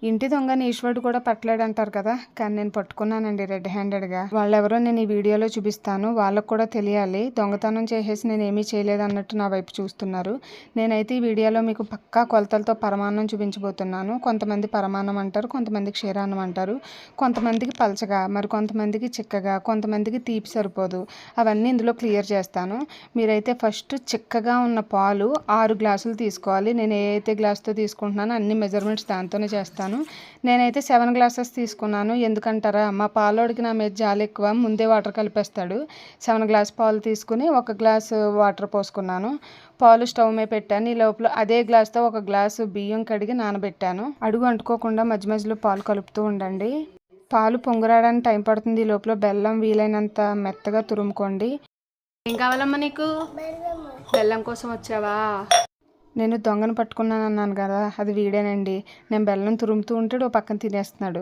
ఇంటి దొంగని ఈశ్వరుడు కూడా పట్టలేడంటారు కదా, కానీ నేను పట్టుకున్నానండి రెడ్ హ్యాండెడ్గా. వాళ్ళెవరో నేను ఈ వీడియోలో చూపిస్తాను, వాళ్ళకు కూడా తెలియాలి. దొంగతనం చేసేసి నేను ఏమీ చేయలేదు అన్నట్టు నా వైపు చూస్తున్నారు. నేనైతే ఈ వీడియోలో మీకు పక్కా కొలతలతో పరమాన్నం చూపించబోతున్నాను. కొంతమంది పరమాన్నం అంటారు, కొంతమంది క్షీరాన్నం అంటారు, కొంతమందికి పలచగా, మరి కొంతమందికి చిక్కగా, కొంతమందికి తీపి సరిపోదు. అవన్నీ ఇందులో క్లియర్ చేస్తాను. మీరైతే ఫస్ట్ చిక్కగా ఉన్న పాలు 6 గ్లాసులు తీసుకోవాలి. నేను ఏ అయితే గ్లాస్తో తీసుకుంటున్నానో అన్ని మెజర్మెంట్స్ దాంతోనే చేస్తాను. నేనైతే 7 గ్లాసెస్ తీసుకున్నాను. ఎందుకంటారా, మా పాలోడికి నా మీద జాలి ఎక్కువ, ముందే వాటర్ కలిపేస్తాడు. 7 గ్లాస్ పాలు తీసుకుని 1 గ్లాసు వాటర్ పోసుకున్నాను. పాలు స్టవ్ మీద పెట్టాను. ఈ లోపల అదే గ్లాస్తో 1 గ్లాసు బియ్యం కడిగి నానబెట్టాను. అడుగు అంటుకోకుండా మధ్య మధ్యలో పాలు కలుపుతూ ఉండండి. పాలు పొంగురాడానికి టైం పడుతుంది. ఈ లోపల బెల్లం వీలైనంత మెత్తగా తురుముకోండి. ఏం కావాలమ్మా నీకు? బెల్లం కోసం వచ్చావా? నేను దొంగను పట్టుకున్నాను అన్నాను కదా, అది వీడేనండి. నేను బెల్లం తురుముతూ ఉంటాడు, ఓ పక్కన తినేస్తున్నాడు.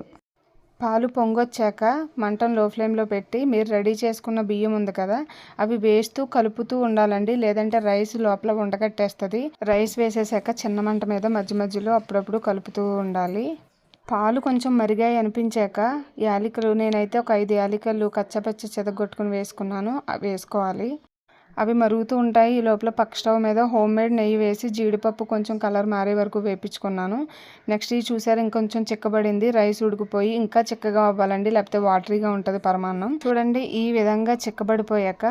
పాలు పొంగొచ్చాక మంటను లో ఫ్లేమ్లో పెట్టి మీరు రెడీ చేసుకున్న బియ్యం ఉంది కదా, అవి వేస్తూ కలుపుతూ ఉండాలండి. లేదంటే రైస్ లోపల ఉండకట్టేస్తుంది. రైస్ వేసేసాక చిన్న మంట మీద మధ్య మధ్యలో అప్పుడప్పుడు కలుపుతూ ఉండాలి. పాలు కొంచెం మరిగాయి అనిపించాక యాలకులు, నేనైతే ఒక 5 యాలకులు కచ్చపచ్చ చెదగొట్టుకుని వేసుకున్నాను, అవి వేసుకోవాలి. అవి మరుగుతూ ఉంటాయి. ఈ లోపల పక్క స్టవ్ మీద హోమ్ మేడ్ నెయ్యి వేసి జీడిపప్పు కొంచెం కలర్ మారే వరకు వేపించుకున్నాను. నెక్స్ట్ ఇది చూసారు, ఇంకొంచెం చిక్కబడింది. రైస్ ఉడికిపోయి ఇంకా చిక్కగా అవ్వాలండి, లేకపోతే వాటరీగా ఉంటుంది పరమాన్నం. చూడండి, ఈ విధంగా చిక్కబడిపోయాక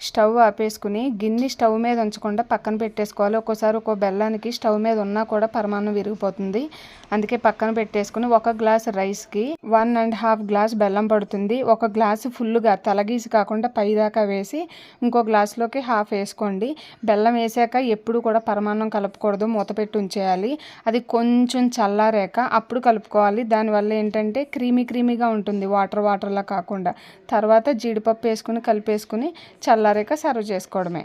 స్టవ్ ఆపేసుకుని గిన్నె స్టవ్ మీద ఉంచకుండా పక్కన పెట్టేసుకోవాలి. ఒక్కోసారి ఒక్కో బెల్లానికి స్టవ్ మీద ఉన్నా కూడా పరమాన్నం విరిగిపోతుంది. అందుకే పక్కన పెట్టేసుకుని 1 గ్లాస్ రైస్కి 1.5 గ్లాస్ బెల్లం పడుతుంది. 1 గ్లాసు ఫుల్గా తలగీసి కాకుండా పైదాకా వేసి ఇంకో గ్లాసులో హాఫ్ వేసుకోండి. బెల్లం వేసాక ఎప్పుడు కూడా పరమాన్నం కలుపుకూడదు, మూత పెట్టి ఉంచేయాలి. అది కొంచెం చల్లారాక అప్పుడు కలుపుకోవాలి. దానివల్ల ఏంటంటే క్రీమీగా ఉంటుంది, వాటర్లా కాకుండా. తర్వాత జీడిపప్పు వేసుకుని కలిపేసుకుని చల్లారాక సర్వ్ చేసుకోవడమే.